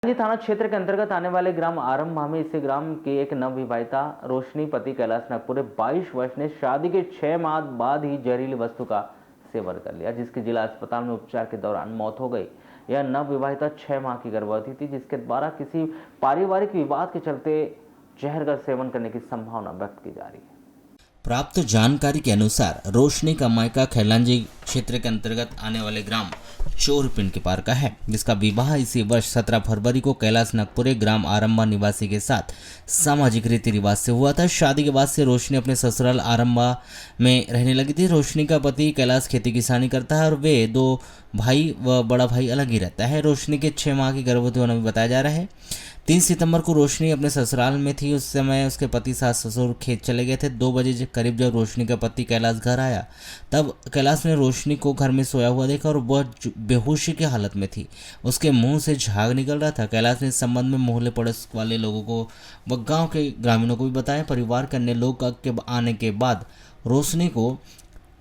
जी थाना क्षेत्र के अंतर्गत आने वाले ग्राम आरंभा में इसी ग्राम की एक नवविवाहिता रोशनी पति कैलाश नागपुरे 22 वर्ष ने शादी के 6 माह बाद ही जहरीली वस्तु का सेवन कर लिया, जिसकी जिला अस्पताल में उपचार के दौरान मौत हो गई। यह नवविवाहिता 6 माह की गर्भवती थी, जिसके द्वारा किसी पारिवारिक विवाद के चलते जहर का सेवन करने की संभावना व्यक्त की जा रही है। प्राप्त जानकारी के अनुसार रोशनी का मायका खैलांजी क्षेत्र के अंतर्गत आने वाले ग्राम चोरपिंड के पार का है, जिसका विवाह इसी वर्ष 17 फरवरी को कैलाश नागपुरे ग्राम आरंभा निवासी के साथ सामाजिक रीति रिवाज से हुआ था। शादी के बाद से रोशनी अपने ससुराल आरंभा में रहने लगी थी। रोशनी का पति कैलाश खेती किसानी करता है और वे दो भाई व बड़ा भाई अलग ही रहता है। रोशनी के 6 माह की गर्भवती होना भी बताया जा रहा है। 3 सितंबर को रोशनी अपने ससुराल में थी। उस समय उसके पति सास ससुर खेत चले गए थे। 2 बजे करीब जब रोशनी का पति कैलाश घर आया, तब कैलाश ने रोशनी को घर में सोया हुआ देखा और वह बेहोशी की हालत में थी। उसके मुंह से झाग निकल रहा था। कैलाश ने इस संबंध में मोहल्ले पड़ोस वाले लोगों को व गांव के ग्रामीणों को भी बताया। परिवार के अन्य लोग के आने के बाद रोशनी को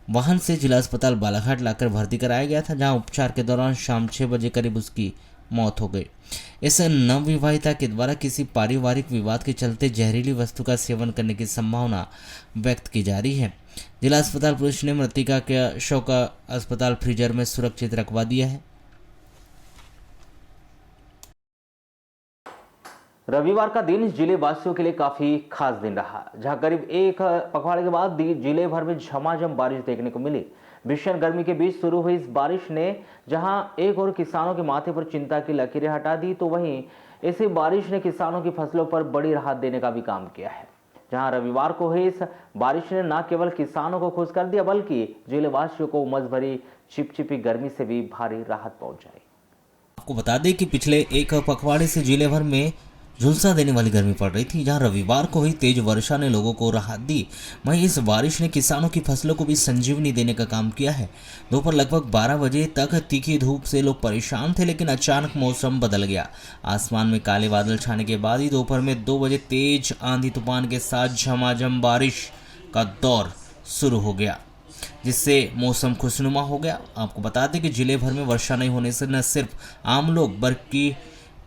वाहन से जिला अस्पताल बालाघाट लाकर भर्ती कराया गया था, जहां उपचार के दौरान शाम 6 बजे करीब उसकी मौत हो गई। इस नवविवाहिता के द्वारा किसी पारिवारिक विवाद के चलते जहरीली वस्तु का सेवन करने की संभावना व्यक्त की जा रही है। जिला अस्पताल पुलिस ने मृतिका के शव का अस्पताल फ्रीजर में सुरक्षित रखवा दिया है। रविवार का दिन जिले वासियों के लिए काफी खास दिन रहा, जहां करीब एक पखवाड़े के बाद जिले भर में झमाझम बारिश देखने को मिली। भीषण गर्मी के बीच शुरू हुई इस बारिश ने जहां एक और किसानों के माथे पर चिंता की लकीरें हटा दी, तो वहीं इसी बारिश ने किसानों की फसलों पर बड़ी राहत देने का भी काम किया है। जहां रविवार को हुई इस बारिश ने न केवल किसानों को खुश कर दिया, बल्कि जिले वासियों को उमस भरी चिपचिपी गर्मी से भी भारी राहत पहुंचाई। आपको बता दें कि पिछले एक पखवाड़े से जिले भर में झुलसा देने वाली गर्मी पड़ रही थी। जहां रविवार को हुई तेज वर्षा ने लोगों को राहत दी, वहीं इस बारिश ने किसानों की फसलों को भी संजीवनी देने का काम किया है। दोपहर लगभग 12 बजे तक तीखी धूप से लोग परेशान थे, लेकिन अचानक मौसम बदल गया। आसमान में काले बादल छाने के बाद ही दोपहर में 2 बजे तेज आंधी तूफान के साथ झमाझम बारिश का दौर शुरू हो गया, जिससे मौसम खुशनुमा हो गया। आपको बता दें कि जिले भर में वर्षा नहीं होने से न सिर्फ आम लोग बल्कि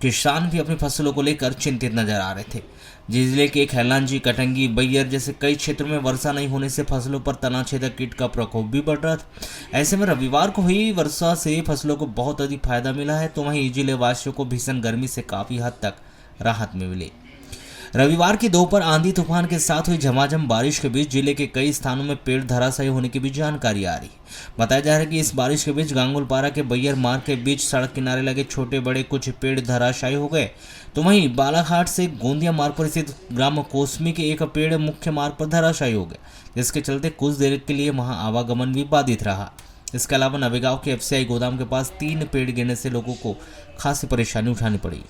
किसान भी अपनी फसलों को लेकर चिंतित नजर आ रहे थे। जिले के खैलांजी, कटंगी, बैयर जैसे कई क्षेत्रों में वर्षा नहीं होने से फसलों पर तनाछेदक कीट का प्रकोप भी बढ़ रहा था। ऐसे में रविवार को हुई वर्षा से फसलों को बहुत अधिक फायदा मिला है, तो वहीं जिले वासियों को भीषण गर्मी से काफी हद तक राहत मिली। रविवार की दोपहर आंधी तूफान के साथ हुई झमाझम बारिश के बीच जिले के कई स्थानों में पेड़ धराशायी होने की भी जानकारी आ रही है। बताया जा रहा है कि इस बारिश के बीच गांगुलपारा के बैयर मार्ग के बीच सड़क किनारे लगे छोटे बड़े कुछ पेड़ धराशायी हो गए, तो वहीं बालाघाट से गोंदिया मार्ग पर स्थित ग्राम कोसमी के एक पेड़ मुख्य मार्ग पर धराशायी हो गए, जिसके चलते कुछ देर के लिए वहां आवागमन भी बाधित रहा। इसके अलावा नवेगांव के एफसीआई गोदाम के पास 3 पेड़ गिरने से लोगों को खासी परेशानी उठानी पड़ी।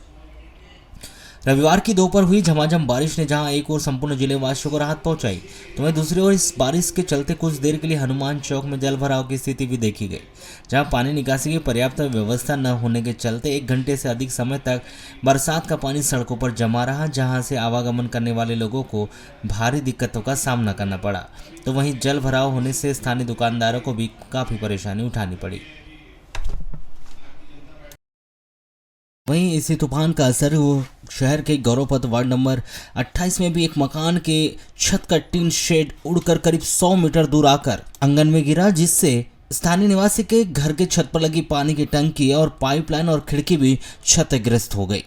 रविवार की दोपहर हुई झमाझम बारिश ने जहां एक ओर संपूर्ण जिले वासियों को राहत पहुंचाई, तो वहीं दूसरी ओर इस बारिश के चलते कुछ देर के लिए हनुमान चौक में जल भराव की स्थिति भी देखी गई, जहां पानी निकासी की पर्याप्त व्यवस्था न होने के चलते 1 घंटे से अधिक समय तक बरसात का पानी सड़कों पर जमा रहा, जहां से आवागमन करने वाले लोगों को भारी दिक्कतों का सामना करना पड़ा। तो वहीं जल भराव होने से स्थानीय दुकानदारों को भी काफी परेशानी उठानी पड़ी। वहीं इसी तूफान का असर शहर के गौरवपथ वार्ड नंबर 28 में भी एक मकान के छत का टीन शेड उड़कर करीब 100 मीटर दूर आकर आंगन में गिरा, जिससे स्थानीय निवासी के घर के छत पर लगी पानी की टंकी और पाइपलाइन और खिड़की भी क्षतिग्रस्त हो गई।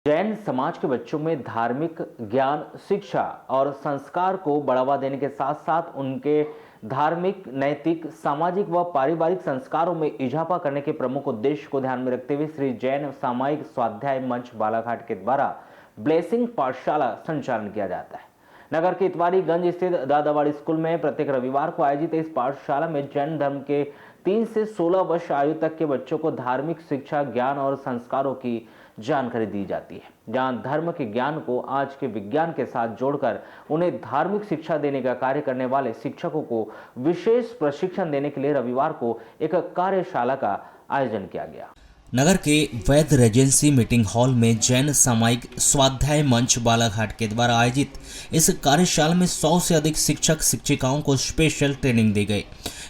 जैन समाज के बच्चों में धार्मिक ज्ञान, शिक्षा और संस्कार को बढ़ावा देने के साथ साथ उनके धार्मिक, नैतिक, सामाजिक व पारिवारिक संस्कारों में इजाफा करने के प्रमुख उद्देश्य को ध्यान में रखते हुए श्री जैन सामायिक स्वाध्याय मंच बालाघाट के द्वारा ब्लेसिंग पाठशाला संचालन किया जाता है। नगर के इतवारीगंज स्थित दादावाड़ी स्कूल में प्रत्येक रविवार को आयोजित इस पाठशाला में जैन धर्म के 3 से 16 वर्ष आयु तक के बच्चों को धार्मिक शिक्षा, ज्ञान और संस्कारों की जानकारी दी जाती है, जहां धर्म के ज्ञान को आज के विज्ञान के साथ जोड़कर उन्हें धार्मिक शिक्षा देने का कार्य करने वाले शिक्षकों को विशेष प्रशिक्षण देने के लिए रविवार को एक कार्यशाला का आयोजन किया गया। नगर के वैध रेजेंसी मीटिंग हॉल में जैन सामायिक स्वाध्याय मंच बालाघाट के द्वारा आयोजित इस कार्यशाला में 100 से अधिक शिक्षक शिक्षिकाओं को स्पेशल ट्रेनिंग दी गई।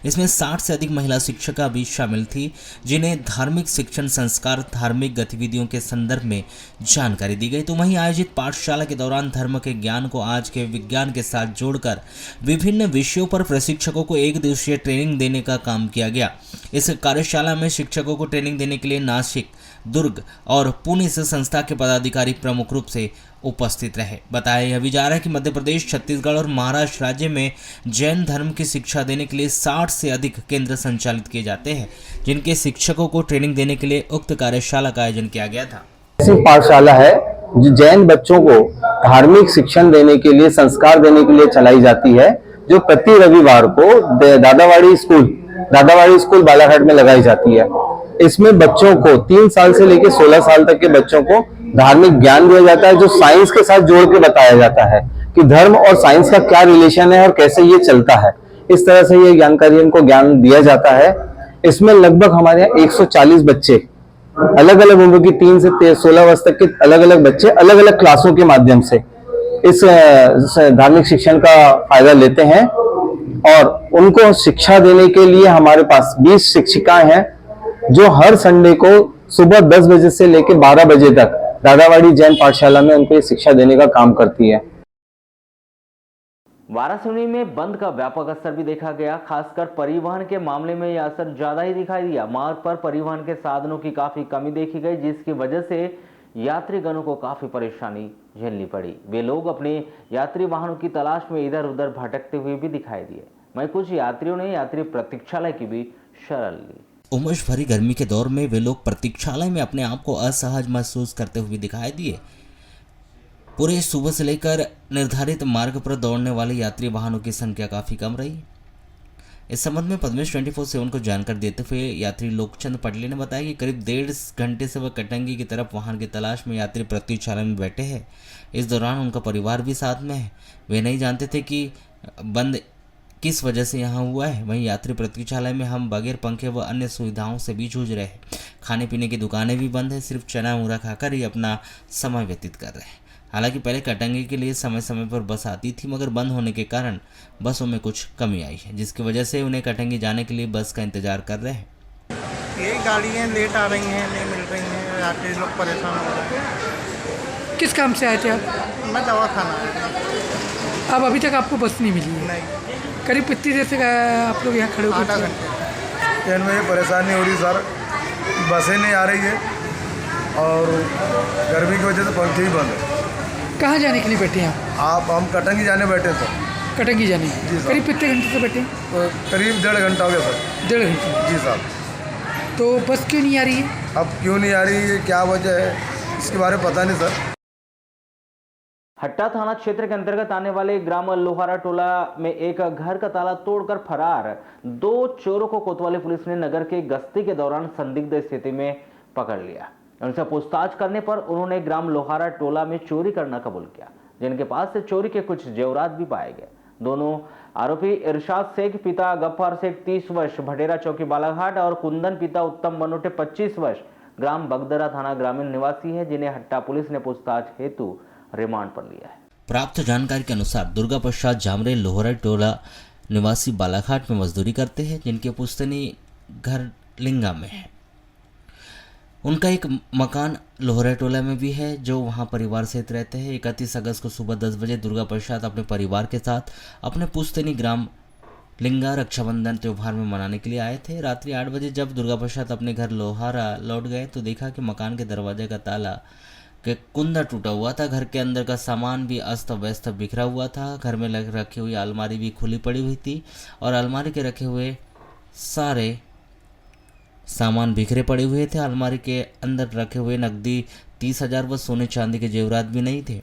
इसमें 60 से अधिक महिला शिक्षिका भी शामिल थी, जिन्हें धार्मिक शिक्षण संस्कार धार्मिक गतिविधियों के संदर्भ में जानकारी दी गई। तो वहीं आयोजित पाठशाला के दौरान धर्म के ज्ञान को आज के विज्ञान के साथ जोड़कर विभिन्न विषयों पर प्रशिक्षकों को एक दिवसीय ट्रेनिंग देने का काम किया गया। इस कार्यशाला में शिक्षकों को ट्रेनिंग देने के लिए नासिक, दुर्ग और पुणे से संस्था के पदाधिकारी प्रमुख रूप से उपस्थित रहे। बताया यह भी जा रहा है कि मध्य प्रदेश, छत्तीसगढ़ और महाराष्ट्र राज्य में जैन धर्म की शिक्षा देने के लिए 60 से अधिक केंद्र संचालित किए जाते हैं, जिनके शिक्षकों को ट्रेनिंग देने के लिए उक्त कार्यशाला का आयोजन किया गया था। ऐसी पाठशाला है जो जैन बच्चों को धार्मिक शिक्षण देने के लिए, संस्कार देने के लिए चलाई जाती है, जो प्रति रविवार को दादावाड़ी स्कूल बालाघाट में लगाई जाती है। इसमें बच्चों को 3 साल से लेकर 16 साल तक के बच्चों को धार्मिक ज्ञान दिया जाता है, जो साइंस के साथ जोड़ के बताया जाता है कि धर्म और साइंस का क्या रिलेशन है और कैसे ये चलता है। इस तरह से ये जानकारी इनको ज्ञान दिया जाता है। इसमें लगभग हमारे यहाँ 140 बच्चे अलग अलग उम्र की 3 से 16 वर्ष तक के अलग अलग बच्चे अलग अलग क्लासों के माध्यम से इस धार्मिक शिक्षण का फायदा लेते हैं और उनको शिक्षा देने के लिए हमारे पास 20 शिक्षिकाएं हैं, जो हर संडे को सुबह 10 बजे से लेकर 12 बजे तक दादावाड़ी जैन पाठशाला में उनको ये शिक्षा देने का काम करती है। वाराणसी में बंद का व्यापक असर भी देखा गया। खासकर परिवहन के मामले में यह असर ज्यादा ही दिखाई दिया। मार्ग पर परिवहन के साधनों की काफी कमी देखी गई, जिसकी वजह से यात्रीगणों को काफी परेशानी झेलनी पड़ी। वे लोग अपने यात्री वाहनों की तलाश में इधर उधर भटकते हुए भी दिखाई दिए। वहीं कुछ यात्रियों ने यात्री प्रतीक्षालय की भी शरण ली। उमस भरी गर्मी के दौर में वे लोग प्रतीक्षालय में अपने आप को असहज महसूस करते हुए दिखाई दिए। पूरे सुबह से लेकर निर्धारित मार्ग पर दौड़ने वाले यात्री वाहनों की संख्या काफ़ी कम रही। इस संबंध में पद्मेश 24/7 को जानकारी देते हुए यात्री लोकचंद पटले ने बताया कि करीब 1.5 घंटे से वह कटंगी की तरफ वाहन की तलाश में यात्री प्रतीक्षालय में बैठे हैं। इस दौरान उनका परिवार भी साथ में है। वे नहीं जानते थे कि बंद किस वजह से यहाँ हुआ है। वहीं यात्री प्रतीक्षालय में हम बगैर पंखे व अन्य सुविधाओं से भी जूझ रहे हैं। खाने पीने की दुकानें भी बंद है, सिर्फ चना मुरा खाकर ही अपना समय व्यतीत कर रहे हैं। हालांकि पहले कटंगी के लिए समय समय पर बस आती थी, मगर बंद होने के कारण बसों में कुछ कमी आई है, जिसकी वजह से उन्हें कटंगी जाने के लिए बस का इंतजार कर रहे हैं। यही गाड़ियाँ लेट आ रही हैं, नहीं मिल रही हैं, यात्री लोग परेशान हो रहे हैं। किस काम से आए थे आप? मैं दवा खाना आया था। अब अभी तक आपको बस नहीं मिली है? नहीं, करीब कितनी देर से आप लोग यहाँ खड़े हो आधा गए? घंटे। ट्रेन में ये परेशानी हो रही सर, बसें नहीं आ रही है और गर्मी की वजह से पंखे ही बंद है। कहाँ जाने के लिए बैठे हैं आप? हम कटंगी जाने बैठे सर। कटंगी जाने? जी सर। करीब कितने घंटे से बैठे हैं? तो करीब 1.5 घंटा हो गया सर। 1.5 घंटे? जी साहब। तो बस क्यों नहीं आ रही है? अब क्यों नहीं आ रही है, क्या वजह है, इसके बारे में पता नहीं सर। हट्टा थाना क्षेत्र के अंतर्गत आने वाले ग्राम लोहारा टोला में एक घर का ताला तोड़कर फरार 2 चोरों को कोतवाली पुलिस ने नगर के गश्ती के दौरान संदिग्ध स्थिति में पकड़ लिया। उनसे पूछताछ करने पर उन्होंने ग्राम लोहारा टोला में चोरी करना कबूल किया, जिनके पास से चोरी के कुछ जेवरात भी पाए गए। दोनों आरोपी इरशाद शेख पिता गफ्फार शेख 30 वर्ष भटेरा चौकी बालाघाट और कुंदन पिता उत्तम बनोटे 25 वर्ष ग्राम बगदरा थाना ग्रामीण निवासी है, जिन्हें हट्टा पुलिस ने पूछताछ हेतु रिमांड पर लिया है। प्राप्त जानकारी के अनुसार दुर्गा प्रसाद जामरे लोहरा टोला निवासी बालाघाट में मजदूरी करते हैं, जिनके पुश्तैनी घर लिंगा में है। उनका एक मकान लोहरा टोला में भी है, जो वहां परिवार सहित रहते हैं। 31 अगस्त को सुबह 10 बजे दुर्गा प्रसाद अपने परिवार के साथ अपने पुश्तैनी ग्राम लिंगा रक्षाबंधन त्यौहार में मनाने के लिए आए थे। रात्रि 8 बजे जब दुर्गा प्रसाद अपने घर लोहारा लौट गए तो देखा कि मकान के दरवाजे का ताला के कुंदा टूटा हुआ था। घर के अंदर का सामान भी अस्त व्यस्त बिखरा हुआ था। घर में रखी हुई अलमारी भी खुली पड़ी हुई थी और अलमारी के रखे हुए सारे सामान बिखरे पड़े हुए थे। अलमारी के अंदर रखे हुए नकदी 30,000 व सोने चांदी के जेवरात भी नहीं थे।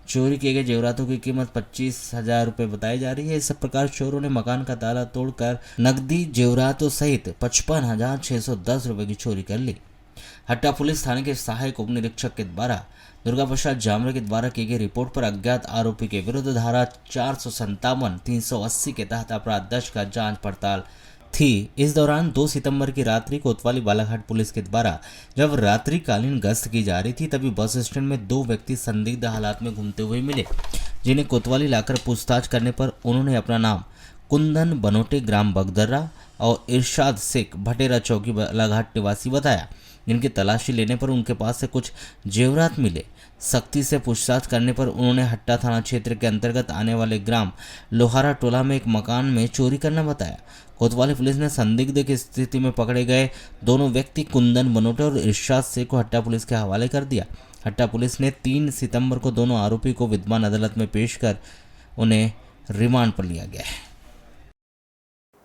चोरी किए गए जेवरातों की कीमत 25,000 रुपये बताई जा रही है। इस प्रकार चोरों ने मकान का ताला तोड़कर नकदी जेवरातों सहित 55,610 रुपये की चोरी कर ली। हट्टा पुलिस थाने के सहायक उप निरीक्षक के द्वारा दुर्गा प्रसाद जामरे के द्वारा की गई रिपोर्ट पर अज्ञात आरोपी के विरुद्ध धारा 457, 380 के तहत अपराध दर्ज कर जांच पड़ताल थी। इस दौरान 2 सितंबर की रात्रि कोतवाली बालाघाट पुलिस के द्वारा जब रात्रिकालीन गश्त की जा रही थी, तभी बस स्टैंड में 2 व्यक्ति संदिग्ध हालात में घूमते हुए मिले, जिन्हें कोतवाली लाकर पूछताछ करने पर उन्होंने अपना नाम कुंदन बनोटे ग्राम बगदर्रा और इरशाद शेख भटेरा चौकी बालाघाट निवासी बताया, जिनकी तलाशी लेने पर उनके पास से कुछ जेवरात मिले। सख्ती से पूछताछ करने पर उन्होंने हट्टा थाना क्षेत्र के अंतर्गत आने वाले ग्राम लोहारा टोला में एक मकान में चोरी करना बताया। कोतवाली पुलिस ने संदिग्ध की स्थिति में पकड़े गए दोनों व्यक्ति कुंदन बनोटे और इरशाद शेख को हट्टा पुलिस के हवाले कर दिया। हट्टा पुलिस ने 3 सितंबर को दोनों आरोपी को विद्यमान अदालत में पेश कर उन्हें रिमांड पर लिया गया है।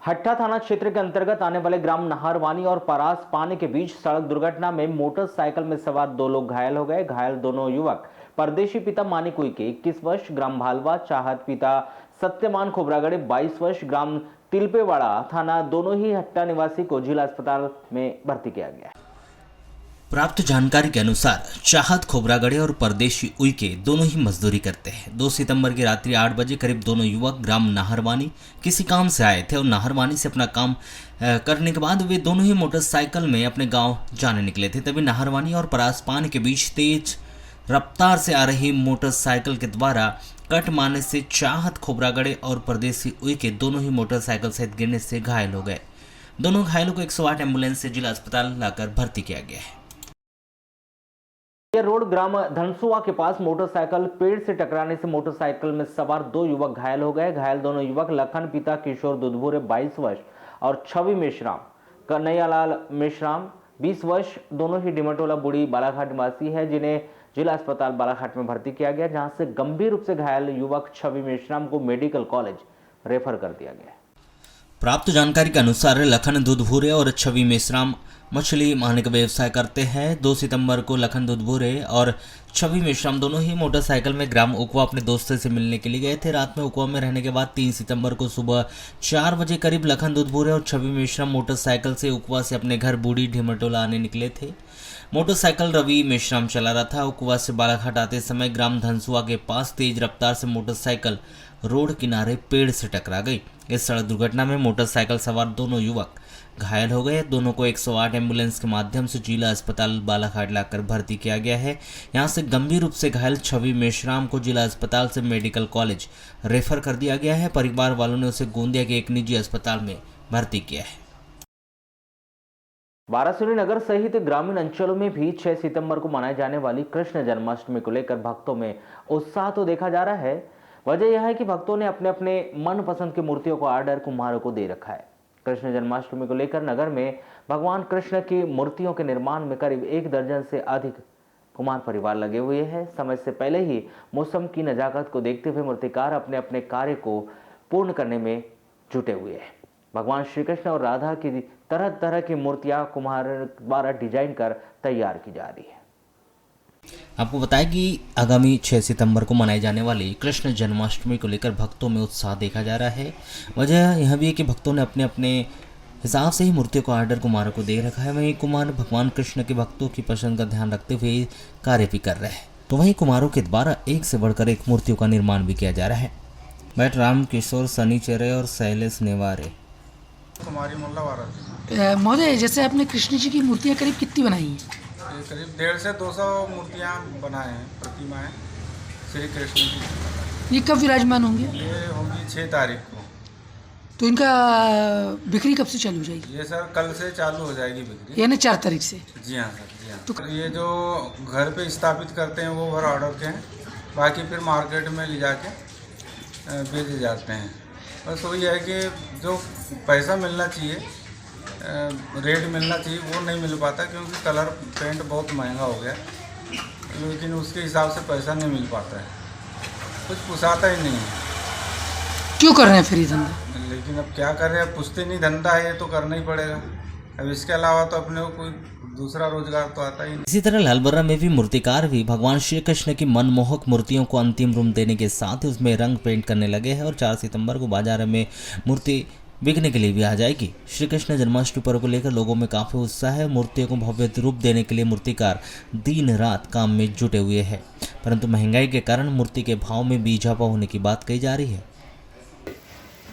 हट्टा थाना क्षेत्र के अंतर्गत आने वाले ग्राम नाहरवानी और परास पानी के बीच सड़क दुर्घटना में मोटरसाइकिल में सवार 2 लोग घायल हो गए। घायल दोनों युवक परदेशी पिता मानिक उइके 21 वर्ष ग्राम भालवा चाहत पिता सत्यमान खोबरागड़े 22 वर्ष ग्राम तिलपेवाड़ा थाना दोनों ही हट्टा निवासी को जिला अस्पताल में भर्ती किया गया। प्राप्त जानकारी के अनुसार चाहत खोबरागड़े और परदेशी उइके दोनों ही मजदूरी करते हैं। 2 सितंबर की रात्रि 8 बजे करीब दोनों युवक ग्राम नाहरवानी किसी काम से आए थे और नाहरवानी से अपना काम करने के बाद वे दोनों ही मोटरसाइकिल में अपने गांव जाने निकले थे। तभी नाहरवानी और परासपान के बीच तेज रफ्तार से आ रही मोटरसाइकिल के द्वारा कट मारने से चाहत खोबरागड़े और परदेशी उइके दोनों ही मोटरसाइकिल सहित गिरने से घायल हो गए। दोनों घायलों को 108 एम्बुलेंस से जिला अस्पताल लाकर भर्ती किया गया है। रोड ग्राम धनसुआ के पास मोटरसाइकिल पेड़ से टकराने से मोटरसाइकिल में सवार 2 युवक घायल हो गए। घायल दोनों युवक लखन पिता किशोर दुधभुरे 22 वर्ष और छवि मेश्राम कन्हैयालाल मेश्राम 20 वर्ष दोनों ही डिमटोला बुड़ी बालाघाट निवासी है, जिन्हें जिला अस्पताल बालाघाट में भर्ती किया गया, जहां से गंभीर रूप से घायल युवक छवि मेश्राम को मेडिकल कॉलेज रेफर कर दिया गया। प्राप्त जानकारी के अनुसार लखन दुधभुरे और छवि मेश्राम मछली मारने का व्यवसाय करते हैं। 2 सितंबर को लखन दुधभुरे और छवि मेश्राम दोनों ही मोटरसाइकिल में ग्राम उकवा अपने दोस्तों से मिलने के लिए गए थे। रात में उकवा में रहने के बाद 3 सितंबर को सुबह 4 बजे करीब लखन दुधभुरे और छवि मेश्राम मोटरसाइकिल से उकवा से अपने घर बूढ़ी ढिमटोला आने निकले थे। मोटरसाइकिल रवि मेश्राम चला रहा था। उकवा से बालाघाट आते समय ग्राम धनसुआ के पास तेज रफ्तार से मोटरसाइकिल रोड किनारे पेड़ से टकरा गई। इस सड़क दुर्घटना में मोटरसाइकिल सवार दोनों युवक घायल हो गए। दोनों को 108 एम्बुलेंस के माध्यम से जिला अस्पताल बालाघाट लाकर भर्ती किया गया है। यहां से गंभीर रूप से घायल छवि मेश्राम को जिला अस्पताल से मेडिकल कॉलेज रेफर कर दिया गया है। परिवार वालों ने उसे गोंदिया के एक निजी अस्पताल में भर्ती किया है। वारासिवनी नगर सहित ग्रामीण अंचलों में भी 6 सितंबर को मनाई जाने वाली कृष्ण जन्माष्टमी को लेकर भक्तों में उत्साह तो देखा जा रहा है। वजह यह है कि भक्तों ने अपने अपने मनपसंद की मूर्तियों का ऑर्डर कुम्हारों को दे रखा है। कृष्ण जन्माष्टमी को लेकर नगर में भगवान कृष्ण की मूर्तियों के निर्माण में करीब 1 दर्जन से अधिक कुम्हार परिवार लगे हुए हैं। समय से पहले ही मौसम की नजाकत को देखते हुए मूर्तिकार अपने अपने कार्य को पूर्ण करने में जुटे हुए हैं। भगवान श्री कृष्ण और राधा की तरह तरह की मूर्तियां कुम्हार द्वारा डिजाइन कर तैयार की जा रही है। आपको बताएं कि आगामी 6 सितंबर को मनाई जाने वाली कृष्ण जन्माष्टमी को लेकर भक्तों में उत्साह देखा जा रहा है। वजह यह भी है कि भक्तों ने अपने अपने हिसाब से ही मूर्तियों को ऑर्डर कुम्हारों को दे रखा है। वहीं कुम्हार भगवान कृष्ण के भक्तों की पसंद का ध्यान रखते हुए कार्य भी कर रहे हैं। तो वहीं कुम्हारों के द्वारा एक से बढ़कर एक मूर्तियों का निर्माण भी किया जा रहा है। बैठ राम किशोर सनी चेरे और शैलेश नेवारे। कुमारी मोल्ला वाराणसी महोदय, जैसे आपने कृष्ण जी की मूर्तियाँ करीब कितनी बनाई हैं? ये करीब 150 से 200 मूर्तियाँ बनाए हैं, प्रतिमाएँ श्री कृष्ण की। ये कब विराजमान होंगे? ये होगी 6 तारीख को। तो इनका बिक्री कब से चालू हो जाएगी? ये सर कल से चालू हो जाएगी बिक्री। यानी 4 तारीख से? जी हाँ सर, जी हाँ। तो ये जो घर पे स्थापित करते हैं वो भर ऑर्डर के हैं, बाकी फिर मार्केट में ले जाके बेचे जाते हैं। बस वही है कि जो पैसा मिलना चाहिए, रेट मिलना चाहिए, वो नहीं मिल पाता क्योंकि कलर पेंट बहुत महंगा हो गया, लेकिन उसके हिसाब से पैसा नहीं मिल पाता है, कुछ पुसाता ही नहीं है। क्यों कर रहे हैं फिर ये धंधा? लेकिन अब क्या कर रहे हैं, पुश्ते नहीं धंधा है, ये तो करना ही पड़ेगा। अब इसके अलावा तो अपने को कोई दूसरा रोजगार तो आता ही नहीं। इसी तरह लालबर्रा में भी मूर्तिकार भी भगवान श्री कृष्ण की मनमोहक मूर्तियों को अंतिम रूप देने के साथ ही उसमें रंग पेंट करने लगे हैं और 4 सितंबर को बाजार में मूर्ति बिकने के लिए भी आ जाएगी। श्री कृष्ण जन्माष्टमी पर्व को लेकर लोगों में काफी उत्साह है। मूर्तियों को भव्य रूप देने के लिए मूर्तिकार दिन रात काम में जुटे हुए हैं, परंतु महंगाई के कारण मूर्ति के भाव में भी इजाफा होने की बात कही जा रही है।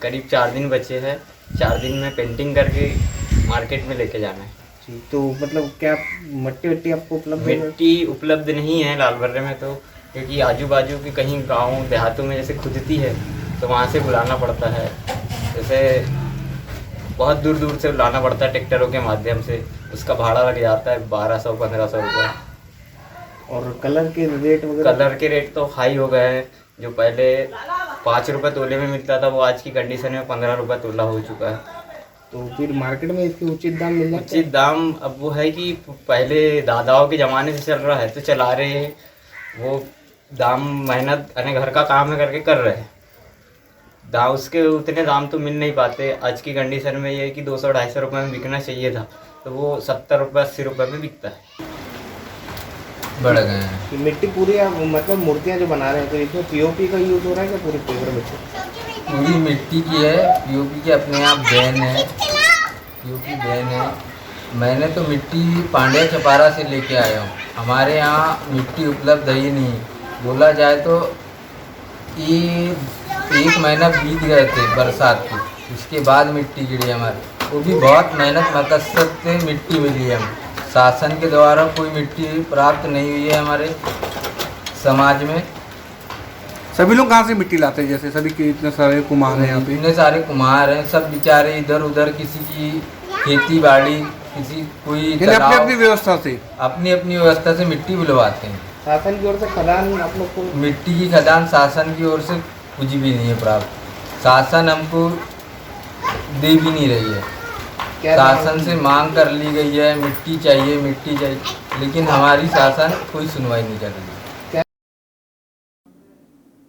करीब 4 दिन बचे हैं 4 दिन में पेंटिंग करके मार्केट में लेके जाना है। जी, तो मतलब क्या मट्टी वट्टी आपको उपलब्ध है? मिट्टी उपलब्ध नहीं है लालबर्रे में, तो क्योंकि आजू बाजू के कहीं गांव देहातों में जैसे खुदती है तो वहाँ से बुलाना पड़ता है। जैसे बहुत दूर दूर से लाना पड़ता है ट्रैक्टरों के माध्यम से, उसका भाड़ा लग जाता है 1200-1500 रुपये। और कलर के रेट वगैरह? कलर के रेट तो हाई हो गए हैं। जो पहले 5 रुपये तोले में मिलता था वो आज की कंडीशन में 15 रुपये तोला हो चुका है। तो फिर मार्केट में इसके उचित दाम मिलना चाहिए? उचित दाम अब वो है कि पहले दादाओं के ज़माने से चल रहा है तो चला रहे हैं, वो दाम मेहनत यानी घर का काम है करके कर रहे हैं। दाम उसके उतने दाम तो मिल नहीं पाते। आज की कंडीशन में ये है कि 200-250 रुपये में बिकना चाहिए था तो वो 70 रुपये 80 रुपये में बिकता है। बढ़ गए हैं। कि मिट्टी पूरी आप मतलब मूर्तियाँ जो बना रहे हैं तो इसमें पीओपी का यूज़ हो रहा है क्या पूरी पेपर मिट्टी? पूरी मिट्टी की है, पीओपी की अपने आप बैन है, पीओपी बैन है। मैंने तो मिट्टी पांड्या चपारा से लेके आया हूँ। हमारे यहाँ मिट्टी उपलब्ध है ही नहीं। बोला जाए तो ये 1 महीना बीत गए थे बरसात के, उसके बाद मिट्टी गिरी हमारी। वो भी बहुत मेहनत मकसद से मिट्टी मिली है। शासन के द्वारा कोई मिट्टी प्राप्त नहीं हुई है हमारे समाज में। सभी लोग कहाँ से मिट्टी लाते हैं? जैसे सभी के इतने सारे कुम्हार हैं यहाँ पे, इतने सारे कुम्हार हैं, सब बेचारे इधर उधर किसी की खेती बाड़ी, किसी कोई अपनी अपनी व्यवस्था से अपनी अपनी व्यवस्था से मिट्टी बुलवाते हैं। शासन की ओर से खदान आप लोग को? मिट्टी की खदान शासन की ओर से कुछ भी नहीं है प्राप्त। शासन हमको दे भी नहीं रही है। शासन से मांग कर ली गई है मिट्टी चाहिए, मिट्टी चाहिए, लेकिन हमारी शासन कोई सुनवाई नहीं कर रही है।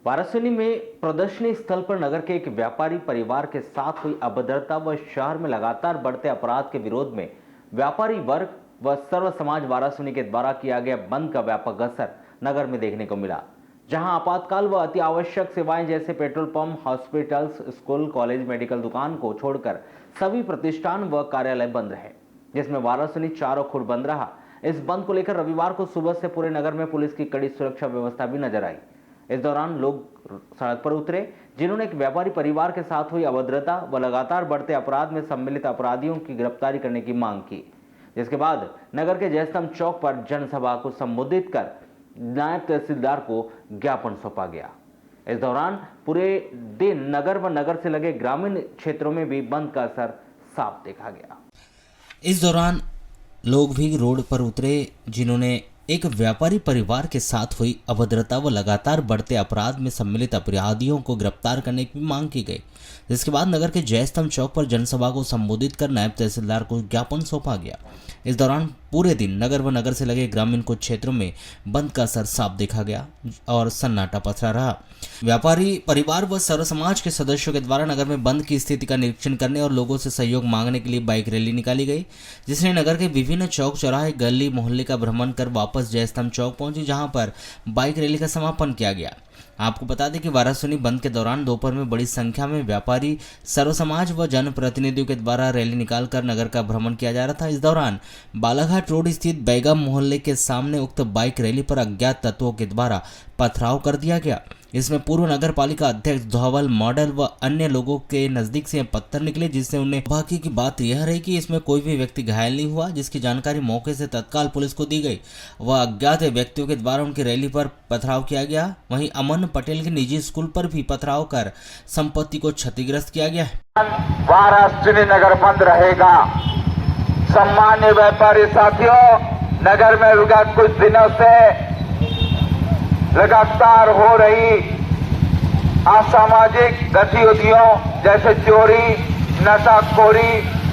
वाराणसी में प्रदर्शनी स्थल पर नगर के एक व्यापारी परिवार के साथ हुई अभद्रता व शहर में लगातार बढ़ते अपराध के विरोध में व्यापारी वर्ग व सर्व समाज वाराणसी के द्वारा किया गया बंद का व्यापक असर नगर में देखने को मिला, जहां आपातकाल व अति आवश्यक सेवाएं जैसे petrol pump, hospitals, school, college, medical दुकान को छोड़कर सभी प्रतिष्ठान व कार्यालय बंद रहे, जिसमें वाराणसी चारों खुर बंद रहा। इस बंद को लेकर रविवार को सुबह से पूरे नगर में पुलिस की कड़ी सुरक्षा व्यवस्था भी नजर आई। इस दौरान लोग सड़क पर उतरे, जिन्होंने एक व्यापारी परिवार के साथ हुई अभद्रता व लगातार बढ़ते अपराध में सम्मिलित अपराधियों की गिरफ्तारी करने की मांग की, जिसके बाद नगर के जयस्तंभ चौक पर जनसभा को संबोधित कर नायब तहसीलदार को ज्ञापन सौंपा गया। इस दौरान पूरे दिन नगर व नगर से लगे ग्रामीण क्षेत्रों में भी बंद का असर साफ देखा गया। इस दौरान लोग भी रोड पर उतरे, जिन्होंने एक व्यापारी परिवार के साथ हुई अभद्रता व लगातार बढ़ते अपराध में सम्मिलित अपराधियों को गिरफ्तार करने की मांग की गई, जिसके बाद नगर के जयस्तंभ चौक पर जनसभा को संबोधित कर नायब तहसीलदार को ज्ञापन सौंपा गया। इस दौरान पूरे दिन नगर व नगर से लगे ग्रामीण कुछ क्षेत्रों में बंद का असर साफ देखा गया और सन्नाटा पसरा रहा। व्यापारी परिवार व सर्व समाज के सदस्यों के द्वारा नगर में बंद की स्थिति का निरीक्षण करने और लोगों से सहयोग मांगने के लिए बाइक रैली निकाली गई, जिसने नगर के विभिन्न चौक चौराहे, गली मोहल्ले का भ्रमण कर वापस जयस्तंभ चौक पहुंची, जहां पर बाइक रैली का समापन किया गया। आपको बता दें कि वाराणसी बंद के दौरान दोपहर में बड़ी संख्या में व्यापारी, सर्व समाज व जनप्रतिनिधियों के द्वारा रैली निकालकर नगर का भ्रमण किया जा रहा था। इस दौरान बालाघाट रोड स्थित बैगम मोहल्ले के सामने उक्त बाइक रैली पर अज्ञात तत्वों के द्वारा पथराव कर दिया गया। इसमें पूर्व नगर पालिका अध्यक्ष धवल मॉडल व अन्य लोगों के नजदीक से पत्थर निकले, जिससे उन्हें भाग्य की बात यह रही कि इसमें कोई भी व्यक्ति घायल नहीं हुआ, जिसकी जानकारी मौके से तत्काल पुलिस को दी गई। वह अज्ञात व्यक्तियों के द्वारा उनकी रैली पर पथराव किया गया। वहीं अमन पटेल के निजी स्कूल पर भी पथराव कर संपत्ति को क्षतिग्रस्त किया गया है। वाराणसी नगर बंद रहेगा। सम्मान्य व्यापारी साथियों, नगर में विगत कुछ दिनों से लगातार हो रही असामाजिक गतिविधियों जैसे चोरी, नशाखोरी,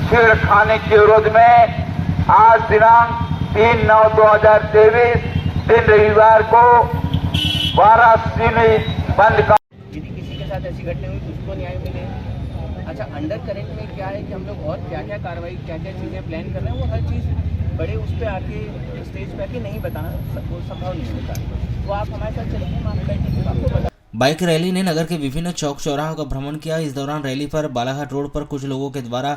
छेड़खानी के विरोध में आज दिनांक 3/9/2023 दिन रविवार को वाराणसी में बंद का। यदि किसी के साथ ऐसी घटना हुई तो उसको न्याय मिले। अच्छा, अंडर करेंट में क्या है कि हम लोग और क्या क्या कार्रवाई, क्या क्या चीज़ें प्लान कर रहे हैं, वो हर चीज़ बड़े उस पर आके स्टेज पे आके नहीं बताना संभव नहीं होता। तो आप हमारे साथ चलिए, हम आपको बता। बाइक रैली ने नगर के विभिन्न चौक चौराहों का भ्रमण किया। इस दौरान रैली पर बालाघाट रोड पर कुछ लोगों के द्वारा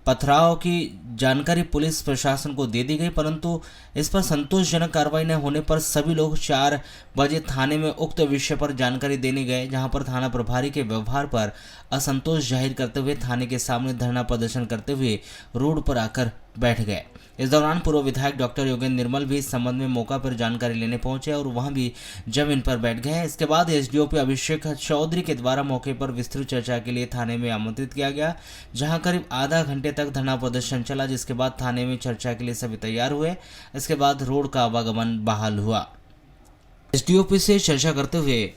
पथराव की जानकारी पुलिस प्रशासन को दे दी गई, परंतु इस पर संतोषजनक कार्रवाई न होने पर सभी लोग 4 बजे थाने में उक्त विषय पर जानकारी देने गए, जहां पर थाना प्रभारी के व्यवहार पर असंतोष जाहिर करते हुए थाने के सामने धरना प्रदर्शन करते हुए रोड पर आकर बैठ गए। इस दौरान पूर्व विधायक डॉक्टर योगेंद्र निर्मल भी इस संबंध में मौका पर जानकारी लेने पहुंचे और वहां भी जमीन पर बैठ गए। इसके बाद एसडीओपी अभिषेक चौधरी के द्वारा मौके पर विस्तृत चर्चा के लिए थाने में आमंत्रित किया गया, जहां करीब आधा घंटे तक धरना प्रदर्शन चला, जिसके बाद थाने में चर्चा के लिए सभी तैयार हुए। इसके बाद रोड का आवागमन बहाल हुआ। एसडीओपी से चर्चा करते हुए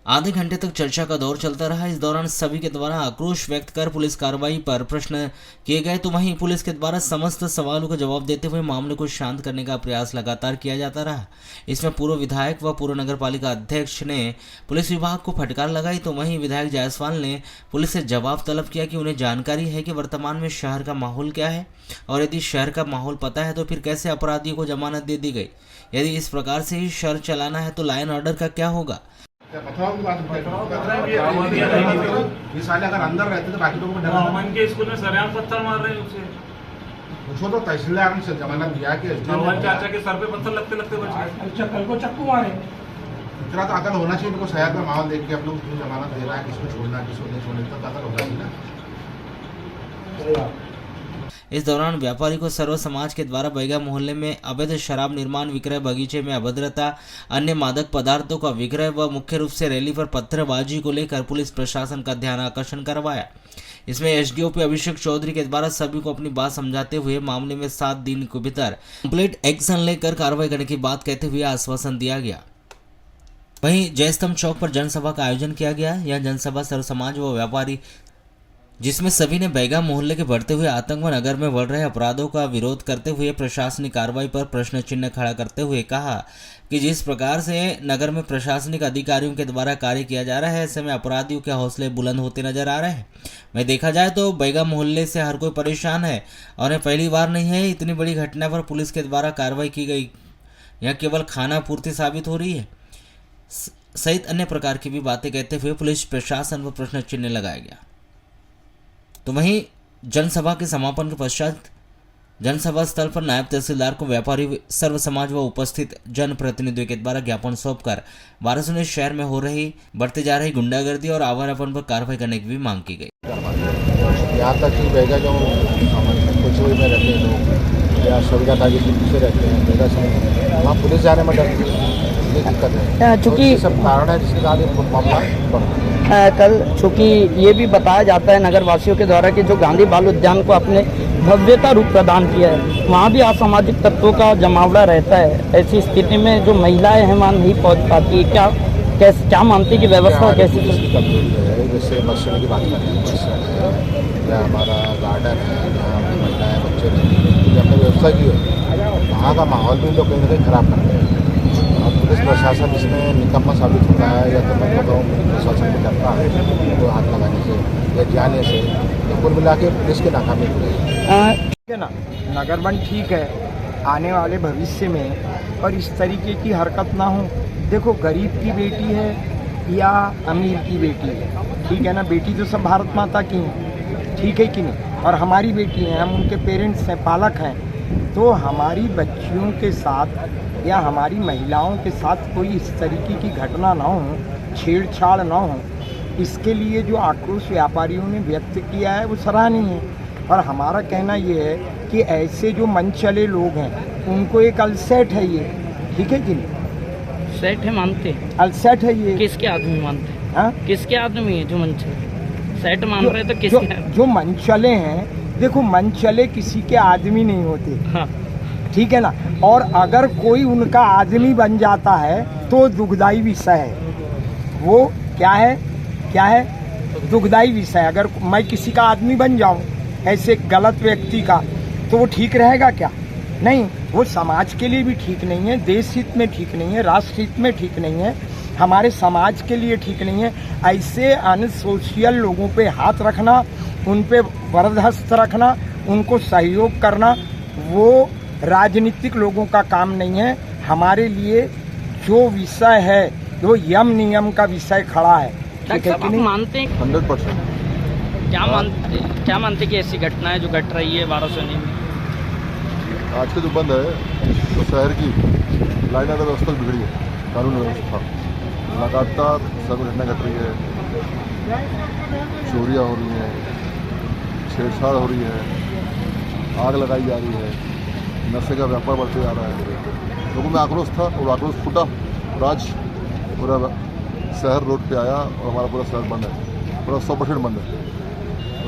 आधे घंटे तक चर्चा का दौर चलता रहा। इस दौरान सभी के द्वारा आक्रोश व्यक्त कर पुलिस कार्रवाई पर प्रश्न किए गए, तो वहीं पुलिस के द्वारा समस्त सवालों का जवाब देते हुए मामले को शांत करने का प्रयास लगातार किया जाता रहा। इसमें पूर्व विधायक व पूर्व नगरपालिका अध्यक्ष ने पुलिस विभाग को फटकार लगाई, तो वहीं विधायक जायसवाल ने पुलिस से जवाब तलब किया कि उन्हें जानकारी है कि वर्तमान में शहर का माहौल क्या है, और यदि शहर का माहौल पता है तो फिर कैसे अपराधियों को जमानत दे दी गई। यदि इस प्रकार से ही शहर चलाना है तो लॉ एंड ऑर्डर का क्या होगा। पथराव की बात ये साले अगर अंदर रहते तो बाकी लोगों को डरा के स्कूल में सरेआम पत्थर मार रहे हैं उसे। उसको तो तहसीलदार ने जमानत दिया कि चाचा के सर पे पत्थर लगते लगते बच गए। अच्छा, कल को चक्कू मारे। इतना तो अकल होना चाहिए, उनको शहर का माहौल देख के आप लोग जमानत दे रहा है, किसको छोड़ना किसको नहीं छोड़ना, तब अकल होगा ना। इस दौरान व्यापारी को सर्व समाज के द्वारा बैगा मोहल्ले में अवैध शराब निर्माण, विक्रय, बगीचे में अभद्रता, अन्य मादक पदार्थों का विक्रय व मुख्य रूप से रैली पर पत्थरबाजी को लेकर पुलिस प्रशासन का ध्यान आकर्षण करवाया। इसमें एसडीओपी अभिषेक चौधरी के द्वारा सभी को अपनी बात समझाते हुए मामले में 7 दिन के भीतर कंप्लीट एक्शन लेकर कार्रवाई करने की बात कहते हुए आश्वासन दिया गया। वहीं जयस्तंभ चौक पर जनसभा का आयोजन किया गया। यह जनसभा सर्व समाज व व्यापारी, जिसमें सभी ने बैगा मोहल्ले के बढ़ते हुए आतंक व नगर में बढ़ रहे अपराधों का विरोध करते हुए प्रशासनिक कार्रवाई पर प्रश्न चिन्ह खड़ा करते हुए कहा कि जिस प्रकार से नगर में प्रशासनिक अधिकारियों के द्वारा कार्य किया जा रहा है, ऐसे में अपराधियों के हौसले बुलंद होते नजर आ रहे हैं। मैं देखा जाए तो बैगा मोहल्ले से हर कोई परेशान है और यह पहली बार नहीं है। इतनी बड़ी घटना पर पुलिस के द्वारा कार्रवाई की गई, यह केवल खाना पूर्ति साबित हो रही है, सहित अन्य प्रकार की भी बातें कहते हुए पुलिस प्रशासन पर प्रश्न चिन्ह लगाया गया। तो वहीं जनसभा के समापन के पश्चात जनसभा स्थल पर नायब तहसीलदार को व्यापारी, सर्व समाज व उपस्थित जनप्रतिनिधियों के द्वारा ज्ञापन सौंपकर वाराणसी शहर में हो रही बढ़ते जा रही गुंडागर्दी और आवारापन पर कार्रवाई करने की भी मांग की गई। यहाँ तक कि बैगा जो कुछ में रहते हैं लोग या सुविधा ताकि पीछे रहते हैं, बैगा से वहाँ पुलिस जाने में डरती है, ये दिक्कत है। चूँकि सब कारण है जिसके कारण मामला बढ़ता है। कल चूँकि ये भी बताया जाता है नगर वासियों के द्वारा कि जो गांधी बाल उद्यान को अपने भव्यता रूप प्रदान किया है, वहाँ भी असामाजिक तत्वों का जमावड़ा रहता है। ऐसी स्थिति में जो महिलाएं हैं वहाँ नहीं पहुँच पाती, क्या मानती की व्यवस्था कैसी? जैसे बच्चों की बात करें या हमारा गार्डन है जहाँ महिलाएँ बच्चे हमने व्यवस्था की है, वहाँ का माहौल भी लोग कहीं ना कहीं खराब करते हैं। और पुलिस प्रशासन इसमें निकम्मा साबित होता है या तो प्रशासन भी करता है तो हाथ लगाने से या जाने से, तो कुल मिला के पुलिस की नाकामी हो रही है। ठीक है ना, नगर वन ठीक है, आने वाले भविष्य में और इस तरीके की हरकत ना हो। देखो, गरीब की बेटी है या अमीर की बेटी है, ठीक है ना, बेटी तो सब भारत माता की है, ठीक है कि नहीं, और हमारी बेटी हैं, हम उनके पेरेंट्स हैं, पालक हैं, तो हमारी बच्चियों के साथ या हमारी महिलाओं के साथ कोई इस तरीके की घटना ना हो, छेड़छाड़ ना हो, इसके लिए जो आक्रोश व्यापारियों ने व्यक्त किया है वो सराहनीय है। और हमारा कहना ये है कि ऐसे जो मन चले लोग हैं उनको एक अलसेट है ये, ठीक है कि नहीं? सेट है मानते, अलसेट है ये। किसके आदमी मानते हैं? हाँ, किसके आदमी है जो मन चले सेट मान रहे तो किसके? जो मन चले हैं, देखो मन चले किसी के आदमी नहीं होते, हाँ, ठीक है ना। और अगर कोई उनका आदमी बन जाता है तो दुखदाई विषय है। वो क्या है दुखदाई विषय। अगर मैं किसी का आदमी बन जाऊं ऐसे गलत व्यक्ति का, तो वो ठीक रहेगा क्या? नहीं, वो समाज के लिए भी ठीक नहीं है, देश हित में ठीक नहीं है, राष्ट्र हित में ठीक नहीं है, हमारे समाज के लिए ठीक नहीं है। ऐसे अनसोशियल लोगों पे हाथ रखना, उन पे बर्दाश्त रखना, उनको सहयोग करना, वो राजनीतिक लोगों का काम नहीं है। हमारे लिए जो विषय है वो यम नियम का विषय खड़ा है, ठीक है कि नहीं? मानते हैं 100%। क्या मानते कि ऐसी घटनाएं जो घट रही है वाराणसी में? आज का जो बंद है तो शहर की लाइन आर्डर व्यवस्था बिगड़ी है, कानून व्यवस्था लगातार सब घटना घट रही है, चोरियाँ हो रही हैं, छेड़छाड़ हो रही है, आग लगाई जा रही है, नशे का व्यापार बढ़ते जा रहा है। लोगों में आक्रोश था और आक्रोश फूटा और आज पूरा शहर रोड पे आया और हमारा पूरा शहर बंद है, पूरा 100% बंद है।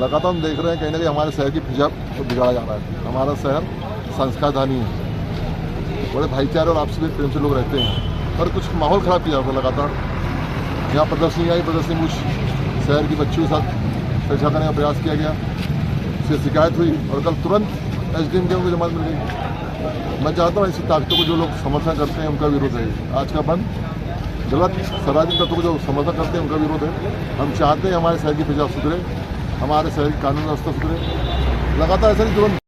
लगातार हम देख रहे हैं कहीं ना कहीं हमारे शहर की फिजा को बिगाड़ा जा रहा है। हमारा शहर संस्कारधानी है, बड़े भाईचारे और आपसी प्रेम से लोग रहते हैं, पर कुछ माहौल ख़राब किया जाता है लगातार। यहाँ प्रदर्शनी आई, प्रदर्शनी कुछ शहर की बच्चियों के साथ छेड़छाड़ करने का प्रयास किया गया, उससे शिकायत हुई और कल तुरंत SDM के उनको जमानत मिल गई। मैं चाहता हूँ ऐसी ताकतों को जो लोग समर्थन करते हैं उनका विरोध है। आज का बंद गलत सामाजिक तत्वों को जो समर्थन करते हैं उनका विरोध है। हम चाहते हैं हमारे शहर की फिजा सुधरे, हमारे शहर की कानून व्यवस्था सुधरे। लगातार ऐसा नहीं तुरंत